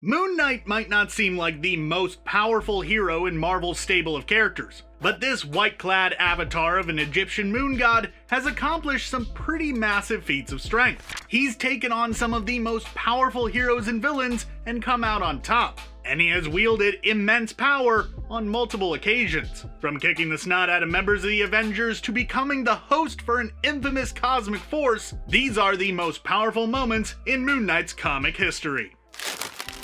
Moon Knight might not seem like the most powerful hero in Marvel's stable of characters, but this white-clad avatar of an Egyptian moon god has accomplished some pretty massive feats of strength. He's taken on some of the most powerful heroes and villains and come out on top, and he has wielded immense power on multiple occasions. From kicking the snot out of members of the Avengers to becoming the host for an infamous cosmic force, these are the most powerful moments in Moon Knight's comic history.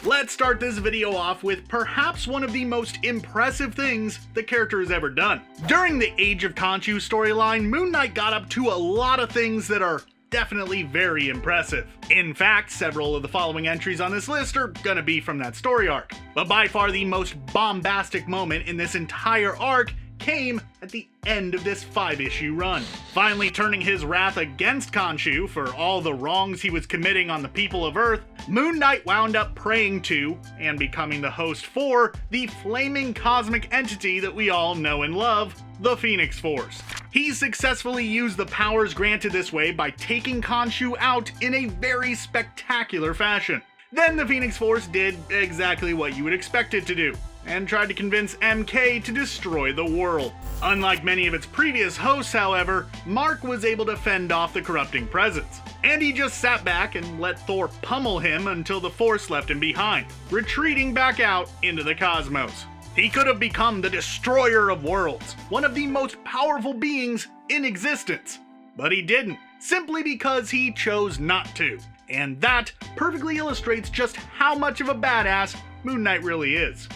Let's start this video off with perhaps one of the most impressive things the character has ever done. During the Age of Khonshu storyline, Moon Knight got up to a lot of things that are definitely very impressive. In fact, several of the following entries on this list are gonna be from that story arc. But by far the most bombastic moment in this entire arc came at the end of this 5-issue run. Finally turning his wrath against Khonshu for all the wrongs he was committing on the people of Earth, Moon Knight wound up praying to, and becoming the host for, the flaming cosmic entity that we all know and love, the Phoenix Force. He successfully used the powers granted this way by taking Khonshu out in a very spectacular fashion. Then the Phoenix Force did exactly what you would expect it to do, and tried to convince MK to destroy the world. Unlike many of its previous hosts, however, Mark was able to fend off the corrupting presence, and he just sat back and let Thor pummel him until the Force left him behind, retreating back out into the cosmos. He could have become the destroyer of worlds, one of the most powerful beings in existence, but he didn't, simply because he chose not to. And that perfectly illustrates just how much of a badass Moon Knight really is.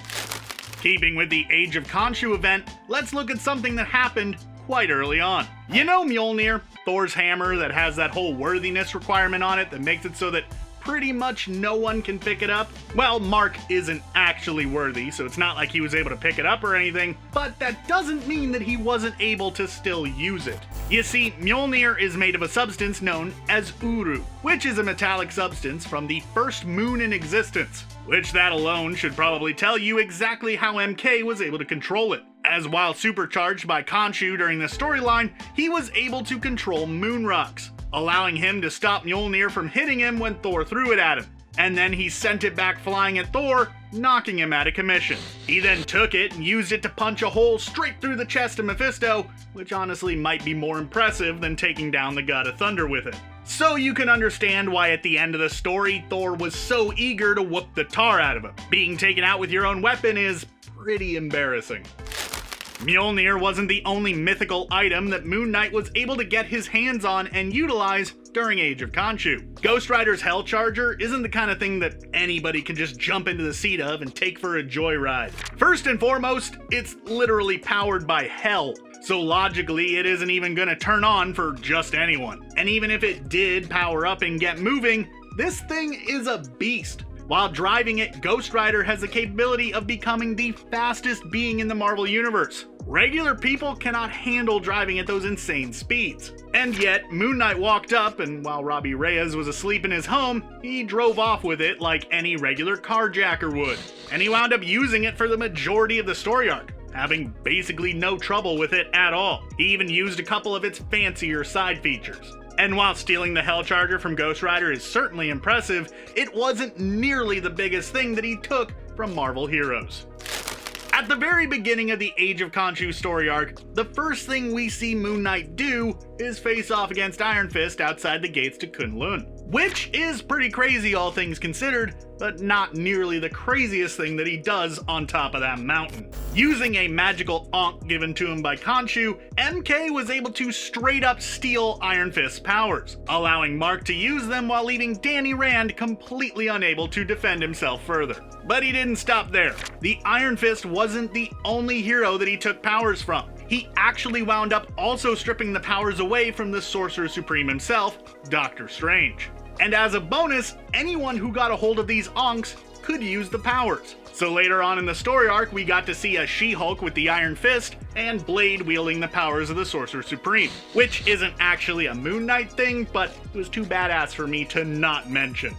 Keeping with the Age of Khonshu event, let's look at something that happened quite early on. You know Mjolnir, Thor's hammer that has that whole worthiness requirement on it that makes it so that pretty much no one can pick it up? Well, Mark isn't actually worthy, so it's not like he was able to pick it up or anything, but that doesn't mean that he wasn't able to still use it. You see, Mjolnir is made of a substance known as Uru, which is a metallic substance from the first moon in existence, which that alone should probably tell you exactly how MK was able to control it. As while supercharged by Khonshu during the storyline, he was able to control moon rocks, allowing him to stop Mjolnir from hitting him when Thor threw it at him. And then he sent it back flying at Thor, knocking him out of commission. He then took it and used it to punch a hole straight through the chest of Mephisto, which honestly might be more impressive than taking down the God of Thunder with it. So you can understand why at the end of the story, Thor was so eager to whoop the tar out of him. Being taken out with your own weapon is pretty embarrassing. Mjolnir wasn't the only mythical item that Moon Knight was able to get his hands on and utilize during Age of Khonshu. Ghost Rider's Hell Charger isn't the kind of thing that anybody can just jump into the seat of and take for a joyride. First and foremost, it's literally powered by hell, so logically it isn't even gonna turn on for just anyone. And even if it did power up and get moving, this thing is a beast. While driving it, Ghost Rider has the capability of becoming the fastest being in the Marvel Universe. Regular people cannot handle driving at those insane speeds. And yet, Moon Knight walked up, and while Robbie Reyes was asleep in his home, he drove off with it like any regular carjacker would. And he wound up using it for the majority of the story arc, having basically no trouble with it at all. He even used a couple of its fancier side features. And while stealing the Hell Charger from Ghost Rider is certainly impressive, it wasn't nearly the biggest thing that he took from Marvel heroes. At the very beginning of the Age of Khonshu story arc, the first thing we see Moon Knight do is face off against Iron Fist outside the gates to Kunlun, which is pretty crazy all things considered, but not nearly the craziest thing that he does on top of that mountain. Using a magical Ankh given to him by Khonshu, MK was able to straight up steal Iron Fist's powers, allowing Mark to use them while leaving Danny Rand completely unable to defend himself further. But he didn't stop there. The Iron Fist wasn't the only hero that he took powers from. He actually wound up also stripping the powers away from the Sorcerer Supreme himself, Doctor Strange. And as a bonus, anyone who got a hold of these Ankhs could use the powers. So later on in the story arc, we got to see a She-Hulk with the Iron Fist and Blade wielding the powers of the Sorcerer Supreme, which isn't actually a Moon Knight thing, but it was too badass for me to not mention.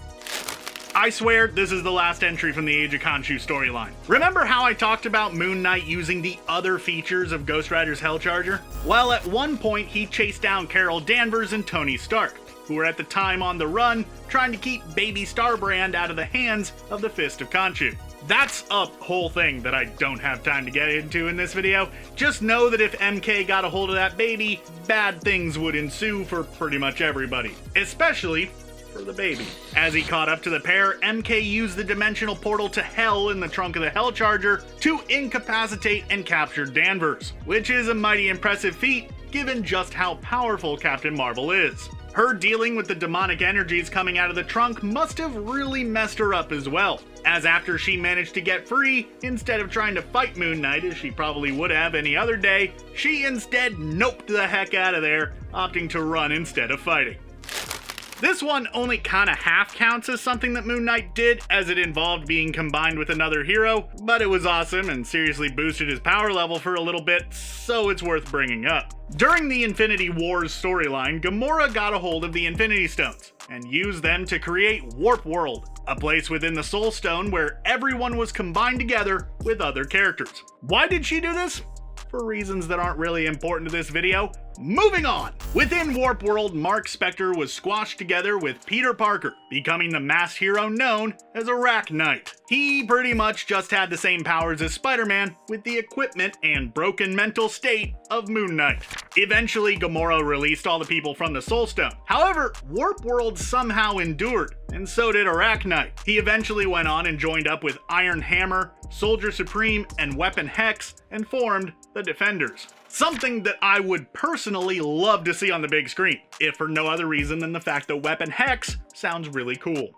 I swear this is the last entry from the Age of Khonshu storyline. Remember how I talked about Moon Knight using the other features of Ghost Rider's Hell Charger? Well, at one point he chased down Carol Danvers and Tony Stark, who were at the time on the run, trying to keep baby Starbrand out of the hands of the Fist of Khonshu. That's a whole thing that I don't have time to get into in this video. Just know that if MK got a hold of that baby, bad things would ensue for pretty much everybody. Especially for the baby. As he caught up to the pair, MK used the dimensional portal to Hell in the trunk of the Hell Charger to incapacitate and capture Danvers, which is a mighty impressive feat given just how powerful Captain Marvel is. Her dealing with the demonic energies coming out of the trunk must have really messed her up as well, as after she managed to get free, instead of trying to fight Moon Knight as she probably would have any other day, she instead noped the heck out of there, opting to run instead of fighting. This one only kinda half counts as something that Moon Knight did, as it involved being combined with another hero, but it was awesome and seriously boosted his power level for a little bit, so it's worth bringing up. During the Infinity Wars storyline, Gamora got a hold of the Infinity Stones, and used them to create Warp World, a place within the Soul Stone where everyone was combined together with other characters. Why did she do this? For reasons that aren't really important to this video. Moving on! Within Warp World, Mark Spector was squashed together with Peter Parker, becoming the masked hero known as Arachknight. He pretty much just had the same powers as Spider-Man, with the equipment and broken mental state of Moon Knight. Eventually, Gamora released all the people from the Soul Stone. However, Warp World somehow endured, and so did Arachknight. He eventually went on and joined up with Iron Hammer, Soldier Supreme, and Weapon Hex, and formed the Defenders. Something that I would personally love to see on the big screen, if for no other reason than the fact that Weapon Hex sounds really cool.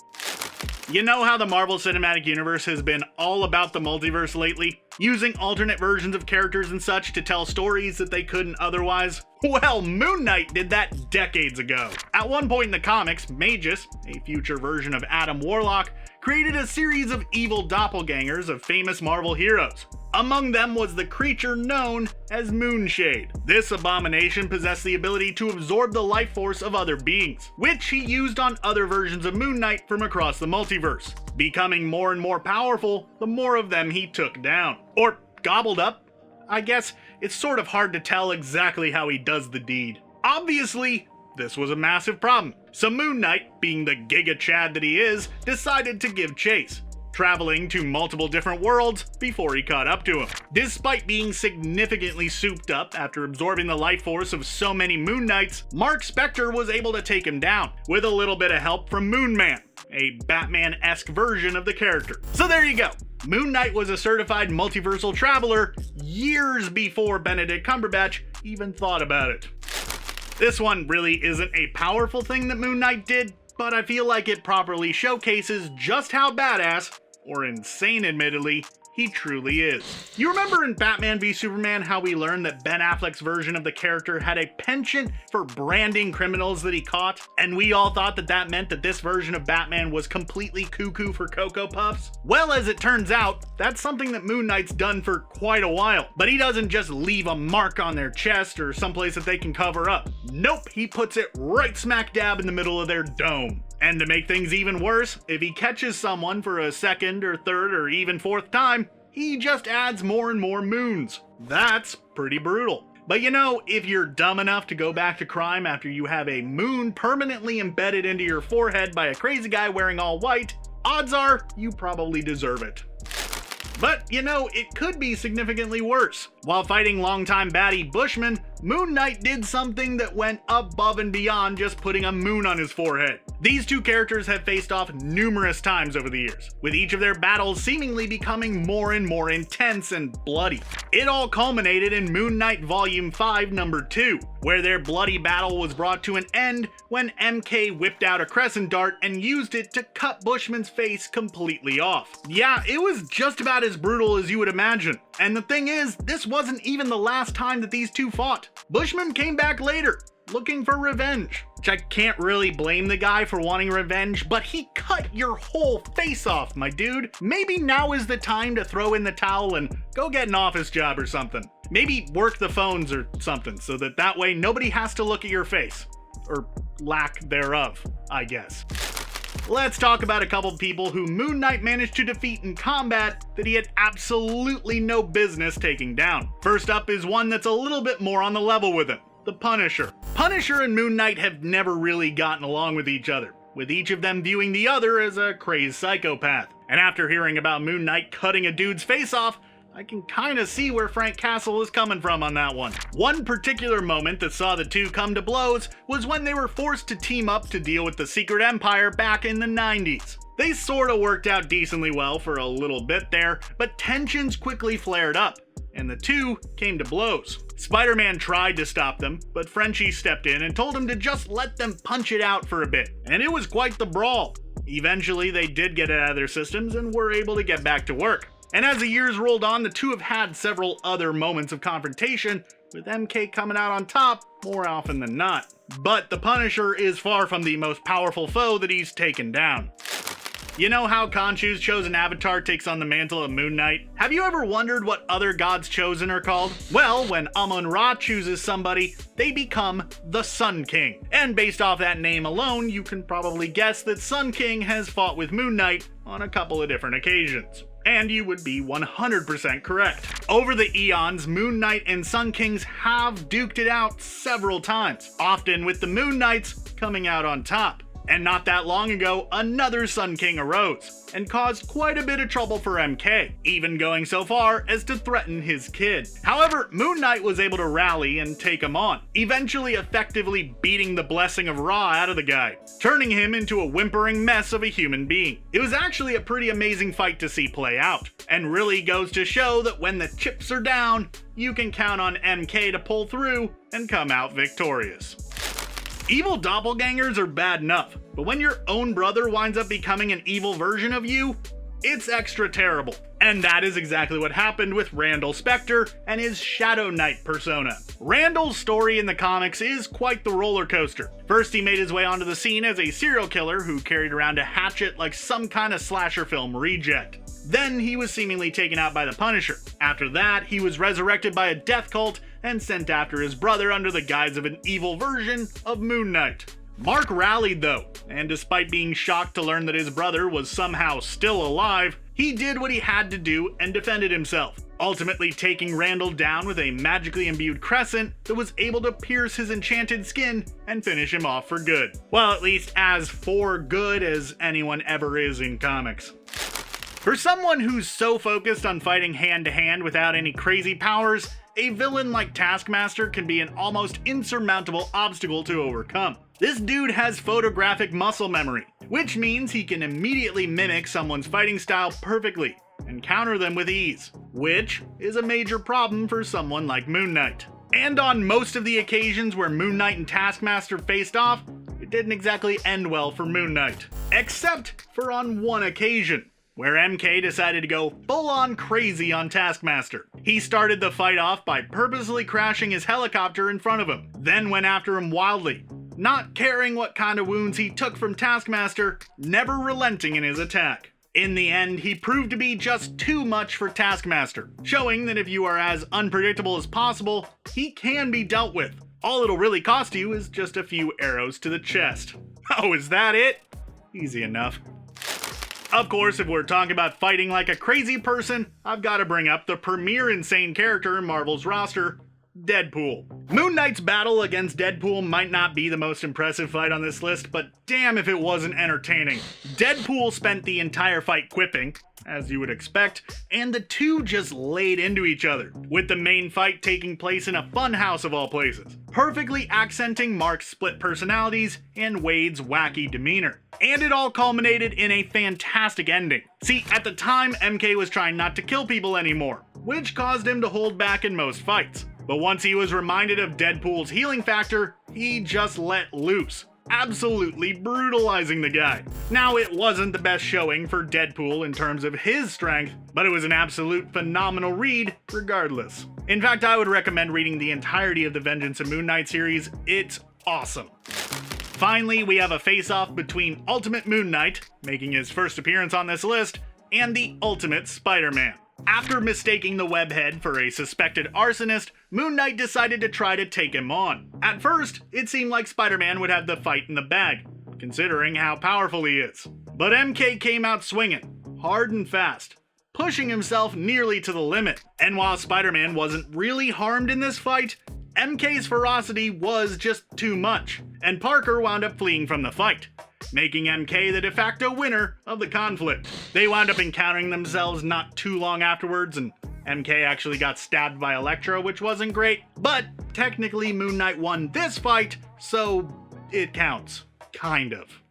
You know how the Marvel Cinematic Universe has been all about the multiverse lately? Using alternate versions of characters and such to tell stories that they couldn't otherwise? Well, Moon Knight did that decades ago. At one point in the comics, Magus, a future version of Adam Warlock, created a series of evil doppelgangers of famous Marvel heroes. Among them was the creature known as Moonshade. This abomination possessed the ability to absorb the life force of other beings, which he used on other versions of Moon Knight from across the multiverse. Becoming more and more powerful, the more of them he took down. Or gobbled up. I guess it's sort of hard to tell exactly how he does the deed. Obviously, this was a massive problem, so Moon Knight, being the Giga Chad that he is, decided to give chase, traveling to multiple different worlds before he caught up to him. Despite being significantly souped up after absorbing the life force of so many Moon Knights, Mark Spector was able to take him down, with a little bit of help from Moon Man, a Batman-esque version of the character. So there you go. Moon Knight was a certified multiversal traveler years before Benedict Cumberbatch even thought about it. This one really isn't a powerful thing that Moon Knight did, but I feel like it properly showcases just how badass, or insane admittedly, he truly is. You remember in Batman v Superman how we learned that Ben Affleck's version of the character had a penchant for branding criminals that he caught? And we all thought that that meant that this version of Batman was completely cuckoo for Cocoa Puffs? Well, as it turns out, that's something that Moon Knight's done for quite a while. But he doesn't just leave a mark on their chest or someplace that they can cover up. Nope, he puts it right smack dab in the middle of their dome. And to make things even worse, if he catches someone for a second or third or even fourth time, he just adds more and more moons. That's pretty brutal. But you know, if you're dumb enough to go back to crime after you have a moon permanently embedded into your forehead by a crazy guy wearing all white, odds are you probably deserve it. But, you know, it could be significantly worse. While fighting longtime baddie Bushman, Moon Knight did something that went above and beyond just putting a moon on his forehead. These two characters have faced off numerous times over the years, with each of their battles seemingly becoming more and more intense and bloody. It all culminated in Moon Knight Volume 5, Number 2, where their bloody battle was brought to an end when MK whipped out a crescent dart and used it to cut Bushman's face completely off. Yeah, it was just about as brutal as you would imagine. And the thing is, this wasn't even the last time that these two fought. Bushman came back later, looking for revenge. Which I can't really blame the guy for wanting revenge, but he cut your whole face off, my dude. Maybe now is the time to throw in the towel and go get an office job or something. Maybe work the phones or something, so that way nobody has to look at your face. Or lack thereof, I guess. Let's talk about a couple people who Moon Knight managed to defeat in combat that he had absolutely no business taking down. First up is one that's a little bit more on the level with him. the Punisher. Punisher and Moon Knight have never really gotten along with each other, with each of them viewing the other as a crazed psychopath. And after hearing about Moon Knight cutting a dude's face off, I can kinda see where Frank Castle is coming from on that one. One particular moment that saw the two come to blows was when they were forced to team up to deal with the Secret Empire back in the 90s. They sorta worked out decently well for a little bit there, but tensions quickly flared up, and the two came to blows. Spider-Man tried to stop them, but Frenchie stepped in and told him to just let them punch it out for a bit, and it was quite the brawl. Eventually, they did get it out of their systems and were able to get back to work. And as the years rolled on, the two have had several other moments of confrontation, with MK coming out on top more often than not. But the Punisher is far from the most powerful foe that he's taken down. You know how Khonshu's chosen avatar takes on the mantle of Moon Knight? Have you ever wondered what other gods chosen are called? Well, when Amun-Ra chooses somebody, they become the Sun King. And based off that name alone, you can probably guess that Sun King has fought with Moon Knight on a couple of different occasions. And you would be 100% correct. Over the eons, Moon Knight and Sun Kings have duked it out several times, often with the Moon Knights coming out on top. And not that long ago, another Sun King arose, and caused quite a bit of trouble for MK, even going so far as to threaten his kid. However, Moon Knight was able to rally and take him on, eventually effectively beating the blessing of Ra out of the guy, turning him into a whimpering mess of a human being. It was actually a pretty amazing fight to see play out, and really goes to show that when the chips are down, you can count on MK to pull through and come out victorious. Evil doppelgangers are bad enough, but when your own brother winds up becoming an evil version of you, it's extra terrible. And that is exactly what happened with Randall Spector and his Shadowknight persona. Randall's story in the comics is quite the roller coaster. First, he made his way onto the scene as a serial killer who carried around a hatchet like some kind of slasher film reject. Then he was seemingly taken out by the Punisher. After that, he was resurrected by a death cult and sent after his brother under the guise of an evil version of Moon Knight. Mark rallied though, and despite being shocked to learn that his brother was somehow still alive, he did what he had to do and defended himself, ultimately taking Randall down with a magically imbued crescent that was able to pierce his enchanted skin and finish him off for good. Well, at least as for good as anyone ever is in comics. For someone who's so focused on fighting hand-to-hand without any crazy powers, a villain like Taskmaster can be an almost insurmountable obstacle to overcome. This dude has photographic muscle memory, which means he can immediately mimic someone's fighting style perfectly and counter them with ease, which is a major problem for someone like Moon Knight. And on most of the occasions where Moon Knight and Taskmaster faced off, it didn't exactly end well for Moon Knight. Except for on one occasion, where MK decided to go full-on crazy on Taskmaster. He started the fight off by purposely crashing his helicopter in front of him, then went after him wildly, not caring what kind of wounds he took from Taskmaster, never relenting in his attack. In the end, he proved to be just too much for Taskmaster, showing that if you are as unpredictable as possible, he can be dealt with. All it'll really cost you is just a few arrows to the chest. Oh, is that it? Easy enough. Of course, if we're talking about fighting like a crazy person, I've got to bring up the premier insane character in Marvel's roster, Deadpool. Moon Knight's battle against Deadpool might not be the most impressive fight on this list, but damn if it wasn't entertaining. Deadpool spent the entire fight quipping, as you would expect, and the two just laid into each other, with the main fight taking place in a funhouse of all places, perfectly accenting Mark's split personalities and Wade's wacky demeanor. And it all culminated in a fantastic ending. See, at the time, MK was trying not to kill people anymore, which caused him to hold back in most fights. But once he was reminded of Deadpool's healing factor, he just let loose, absolutely brutalizing the guy. Now, it wasn't the best showing for Deadpool in terms of his strength, but it was an absolute phenomenal read regardless. In fact, I would recommend reading the entirety of the Vengeance of Moon Knight series. It's awesome. Finally, we have a face-off between Ultimate Moon Knight, making his first appearance on this list, and the Ultimate Spider-Man. After mistaking the webhead for a suspected arsonist, Moon Knight decided to try to take him on. At first, it seemed like Spider-Man would have the fight in the bag, considering how powerful he is. But MK came out swinging, hard and fast, pushing himself nearly to the limit. And while Spider-Man wasn't really harmed in this fight, MK's ferocity was just too much, and Parker wound up fleeing from the fight, making MK the de facto winner of the conflict. They wound up encountering themselves not too long afterwards, and MK actually got stabbed by Elektra, which wasn't great, but technically Moon Knight won this fight, so it counts. Kind of.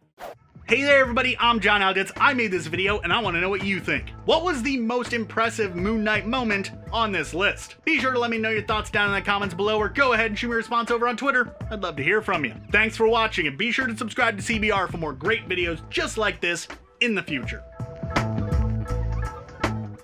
Hey there everybody, I'm John Aljets. I made this video and I want to know what you think. What was the most impressive Moon Knight moment on this list? Be sure to let me know your thoughts down in the comments below, or go ahead and shoot me a response over on Twitter. I'd love to hear from you. Thanks for watching, and be sure to subscribe to CBR for more great videos just like this in the future.